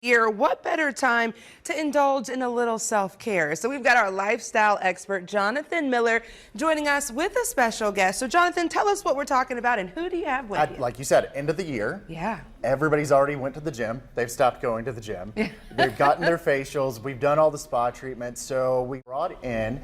Year, what better time to indulge in a little self-care? So we've got our lifestyle expert, Johnathan Miller, joining us with a special guest. So Johnathan, tell us what we're talking about and who do you have with you? Like you said, end of the year. Yeah. Everybody's already went to the gym. They've stopped going to the gym. They've gotten their facials. We've done all the spa treatments. So we brought in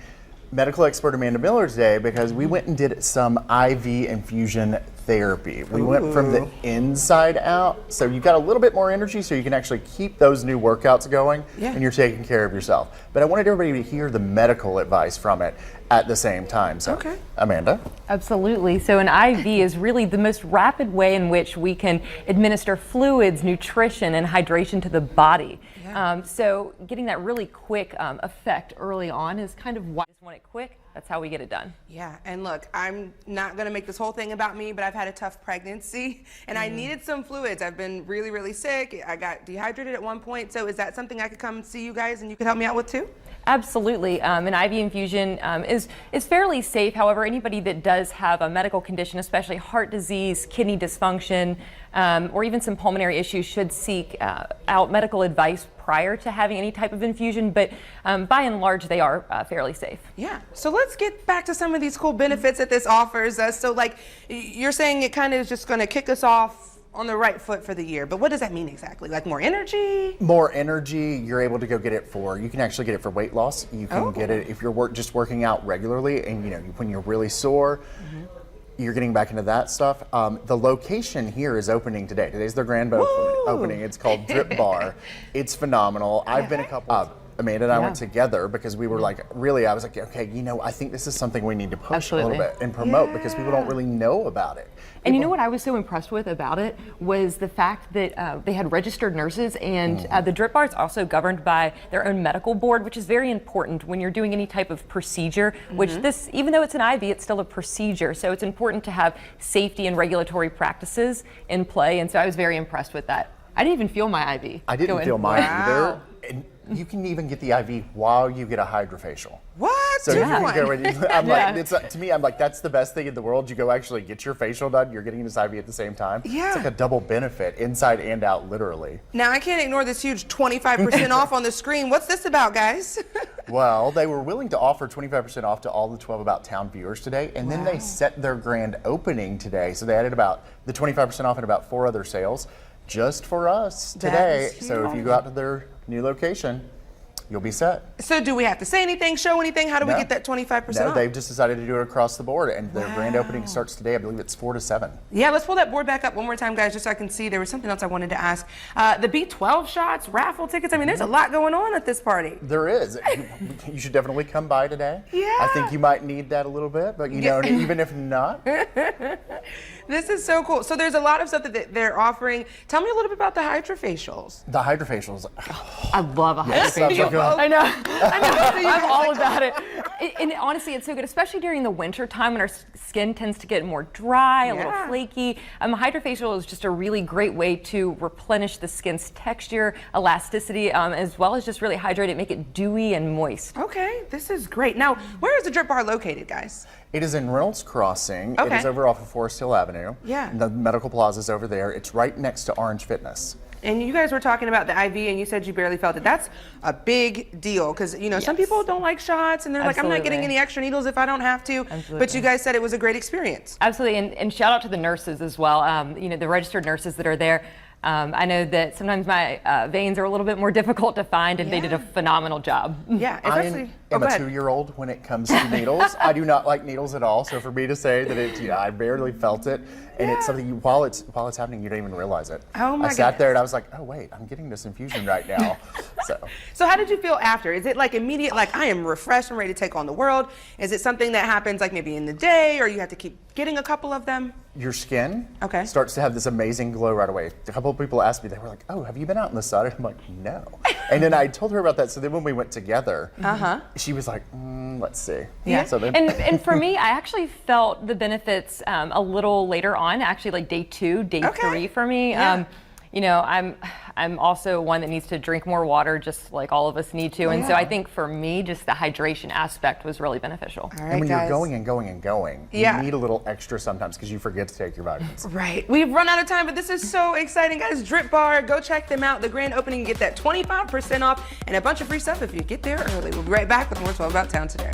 medical expert Amanda Miller today because we went and did some IV infusion therapy. We went from the inside out, so you got a little bit more energy so you can actually keep those new workouts going and you're taking care of yourself. But I wanted everybody to hear the medical advice from it at the same time. So, Amanda? Absolutely. So an IV is really the most rapid way in which we can administer fluids, nutrition, and hydration to the body. So getting that really quick effect early on is kind of why I just want it quick. That's how we get it done. Yeah, and look, I'm not going to make this whole thing about me, but I've had a tough pregnancy and I needed some fluids. I've been really, really sick. I got dehydrated at one point. So is that something I could come see you guys and you could help me out with too? Absolutely. An IV infusion is fairly safe. However, anybody that does have a medical condition, especially heart disease, kidney dysfunction, or even some pulmonary issues, should seek out medical advice prior to having any type of infusion, but by and large, they are fairly safe. Yeah, so let's get back to some of these cool benefits that this offers us. So like, you're saying it kind of is just gonna kick us off on the right foot for the year, but what does that mean exactly? Like more energy? More energy, you're able to go get it for, you can actually get it for weight loss. You can get it if you're just working out regularly and you know, when you're really sore, you're getting back into that stuff. The location here is opening today. Today's their grand opening. It's called DripBar. It's phenomenal. I've been a couple, Amanda and I went together because we were like, really, I was like, okay, you know, I think this is something we need to push a little bit and promote because people don't really know about it. And you know what I was so impressed with about it was the fact that they had registered nurses, and the DripBar is also governed by their own medical board, which is very important when you're doing any type of procedure, which this, even though it's an IV, it's still a procedure. So it's important to have safety and regulatory practices in play. And so I was very impressed with that. I didn't even feel my IV. I didn't feel mine either. And you can even get the IV while you get a hydrofacial. What? So you can go ready. I'm like, it's, to me, I'm like, that's the best thing in the world. You go actually get your facial done. You're getting this IV at the same time. Yeah. It's like a double benefit, inside and out, literally. Now I can't ignore this huge 25% off on the screen. What's this about, guys? Well, they were willing to offer 25% off to all the 12 About Town viewers today, and then they set their grand opening today. So they added about the 25% off and about 4 other sales just for us today. So if you go out to their new location, you'll be set. So do we have to say anything, show anything? How do we get that 25% No, off? they've just decided to do it across the board, and their grand opening starts today. I believe it's 4 to 7. Yeah, let's pull that board back up one more time, guys, just so I can see. There was something else I wanted to ask. The B12 shots, raffle tickets. I mean, there's a lot going on at this party. There is. You should definitely come by today. Yeah. I think you might need that a little bit, but you know, even if not. This is so cool. So there's a lot of stuff that they're offering. Tell me a little bit about the hydrofacials. The hydrofacials. I love a hydrofacial. I know. I'm all about it. And honestly, it's so good, especially during the winter time when our skin tends to get more dry, a little flaky. Hydrofacial is just a really great way to replenish the skin's texture, elasticity, as well as just really hydrate it, make it dewy and moist. Okay, this is great. Now, where is the DripBar located, guys? It is in Reynolds Crossing. Okay. It is over off of Forest Hill Avenue. Yeah. The medical plaza is over there. It's right next to Orange Fitness. And you guys were talking about the IV, and you said you barely felt it. That's a big deal because, you know, some people don't like shots, and they're like, I'm not getting any extra needles if I don't have to. But you guys said it was a great experience. Absolutely, and shout out to the nurses as well. You know, the registered nurses that are there. I know that sometimes my veins are a little bit more difficult to find, and they did a phenomenal job. Yeah, especially. I'm a 2-year-old when it comes to needles. I do not like needles at all. So for me to say that it, I barely felt it, and it's something while it's happening, you don't even realize it. Oh my! I sat there and I was like, oh wait, I'm getting this infusion right now. So how did you feel after? Is it like immediate, like I am refreshed and ready to take on the world? Is it something that happens like maybe in the day, or you have to keep getting a couple of them? Your skin starts to have this amazing glow right away. A couple of people asked me, they were like, oh, have you been out in the sun? And I'm like, no. And then I told her about that. So then when we went together, she was like, let's see. Yeah. So then, and for me, I actually felt the benefits a little later on, actually like day 2, day 3 for me. you know, I'm also one that needs to drink more water, just like all of us need to. And so I think for me, just the hydration aspect was really beneficial. All And right, when guys. you're going and going and going, Yeah. you need a little extra sometimes because you forget to take your vitamins. Right. We've run out of time, but this is so exciting, guys. Drip Bar, go check them out. The grand opening, you get that 25% off and a bunch of free stuff if you get there early. We'll be right back with more 12 About Town today.